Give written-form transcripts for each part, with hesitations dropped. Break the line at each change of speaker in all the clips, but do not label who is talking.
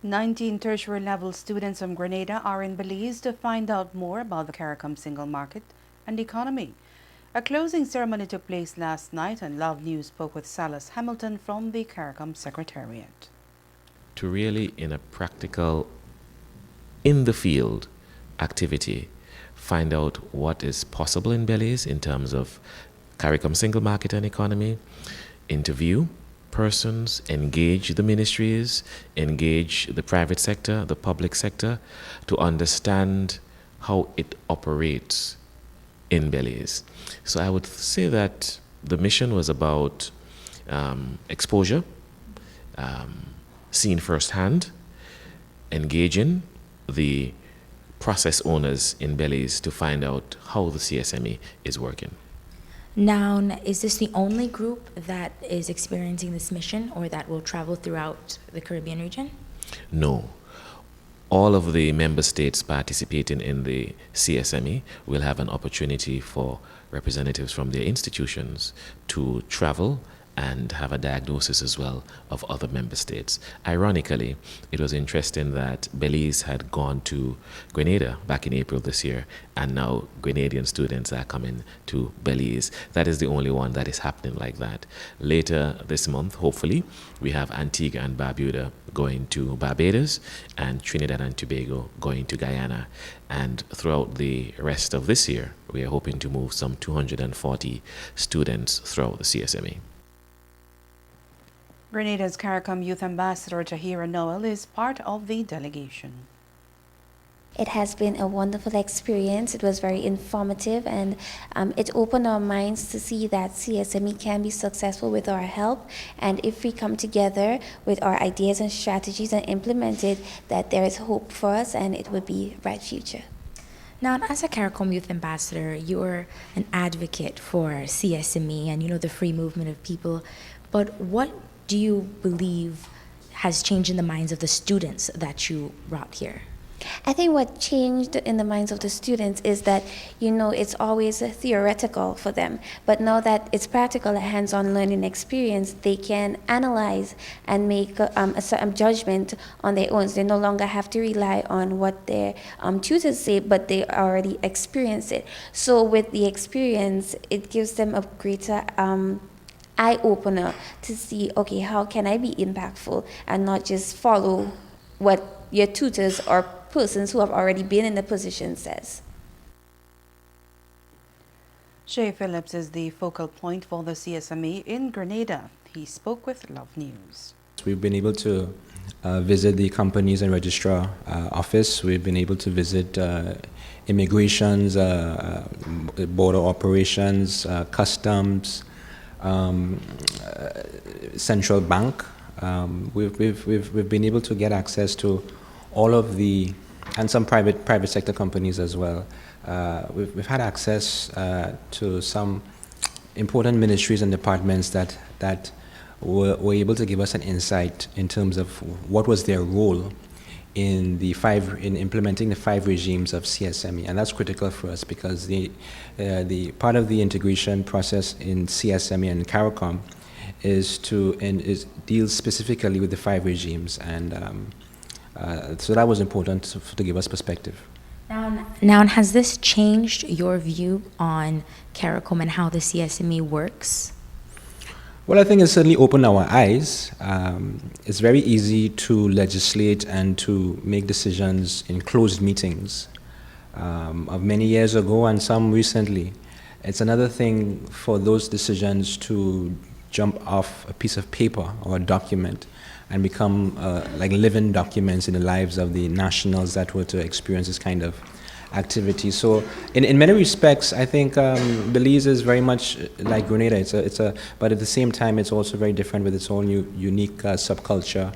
19 tertiary level students from Grenada are in Belize to find out more about the CARICOM single market and economy. A closing ceremony took place last night, and Love News spoke with Salas Hamilton from the CARICOM Secretariat.
To really, in a practical, in the field activity, find out what is possible in Belize in terms of CARICOM single market and economy, interview persons, engage the ministries, engage the private sector, the public sector, to understand how it operates in Belize. So I would say that the mission was about exposure, seeing firsthand, engaging the process owners in Belize to find out how the CSME is working.
Now, is this the only group that is experiencing this mission or that will travel throughout the Caribbean region?
No. All of the member states participating in the CSME will have an opportunity for representatives from their institutions to travel and have a diagnosis as well of other member states. Ironically, it was interesting that Belize had gone to Grenada back in April this year, and now Grenadian students are coming to Belize. That is the only one that is happening like that. Later this month, hopefully, we have Antigua and Barbuda going to Barbados and Trinidad and Tobago going to Guyana. And throughout the rest of this year, we are hoping to move some 240 students throughout the CSME.
Grenada's CARICOM Youth Ambassador Tahira Noel is part of the delegation.
It has been a wonderful experience. It was very informative, and it opened our minds to see that CSME can be successful with our help, and if we come together with our ideas and strategies and implement it, that there is hope for us and it would be a bright future.
Now, as a CARICOM Youth Ambassador, you're an advocate for CSME and, the free movement of people, but what do you believe has changed in the minds of the students that you brought here?
I think what changed in the minds of the students is that, it's always theoretical for them. But now that it's practical, a hands-on learning experience, they can analyze and make a certain judgment on their own. So they no longer have to rely on what their tutors say, but they already experience it. So with the experience, it gives them a greater eye-opener to see, okay, how can I be impactful and not just follow what your tutors or persons who have already been in the position says.
Shay Phillips is the focal point for the CSME in Grenada. He spoke with Love News.
We've been able to visit the Companies and Registrar office. We've been able to visit immigrations, border operations, customs, central bank. We've been able to get access to all of the, and some private sector companies as well. We've had access to some important ministries and departments that were able to give us an insight in terms of what was their role in implementing the 5 regimes of CSME, and that's critical for us because the part of the integration process in CSME and CARICOM deals specifically with the 5 regimes, and so that was important to give us perspective.
Now, has this changed your view on CARICOM and how the CSME works?
Well, I think it certainly opened our eyes. It's very easy to legislate and to make decisions in closed meetings of many years ago and some recently. It's another thing for those decisions to jump off a piece of paper or a document and become like living documents in the lives of the nationals that were to experience this kind of activity. So in many respects, I think Belize is very much like Grenada. But at the same time, it's also very different with its own unique subculture,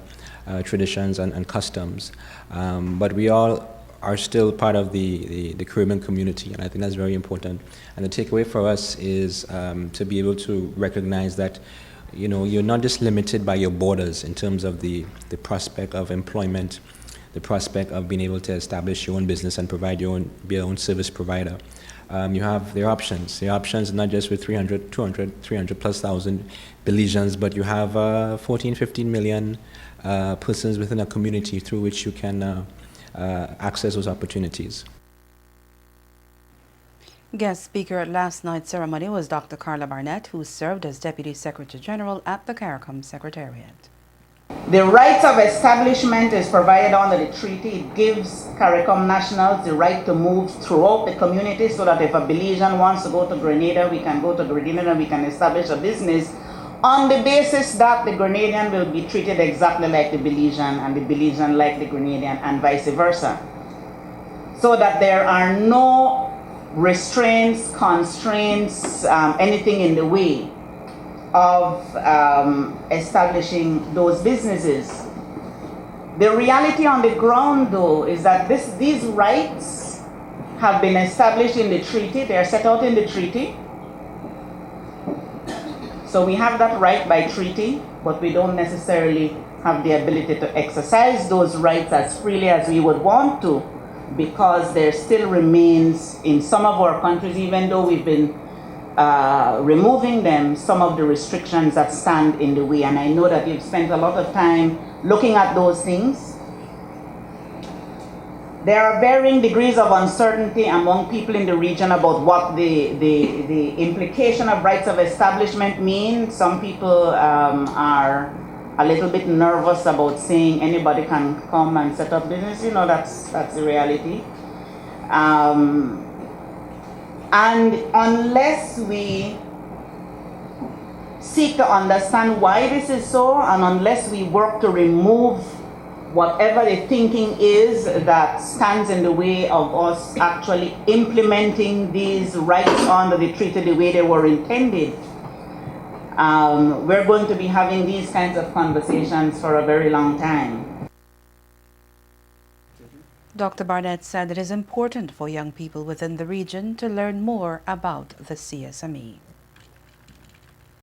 traditions and customs. But we all are still part of the Caribbean community, and I think that's very important. And the takeaway for us is to be able to recognize that you're not just limited by your borders in terms of the prospect of employment. the prospect of being able to establish your own business and provide be your own service provider. There are options. There are options not just with 300, 200, 300 plus thousand Belizeans, but you have 14, 15 million persons within a community through which you can access those opportunities.
Guest speaker at last night's ceremony was Dr. Carla Barnett, who served as Deputy Secretary General at the CARICOM Secretariat.
The rights of establishment is provided under the treaty. It gives CARICOM nationals the right to move throughout the community, so that if a Belizean wants to go to Grenada, we can go to Grenada and we can establish a business on the basis that the Grenadian will be treated exactly like the Belizean and the Belizean like the Grenadian and vice versa. So that there are no restraints, constraints, anything in the way of establishing those businesses. The reality on the ground, though, is that these rights have been established in the treaty. They are set out in the treaty. So we have that right by treaty, but we don't necessarily have the ability to exercise those rights as freely as we would want to, because there still remains in some of our countries, even though we've been removing them, some of the restrictions that stand in the way. And I know that you've spent a lot of time looking at those things. There are varying degrees of uncertainty among people in the region about what the implication of rights of establishment mean. Some people are a little bit nervous about saying anybody can come and set up business. You know, that's the reality. And unless we seek to understand why this is so, and unless we work to remove whatever the thinking is that stands in the way of us actually implementing these rights under the treaty the way they were intended, we're going to be having these kinds of conversations for a very long time.
Dr. Barnett said it is important for young people within the region to learn more about the CSME.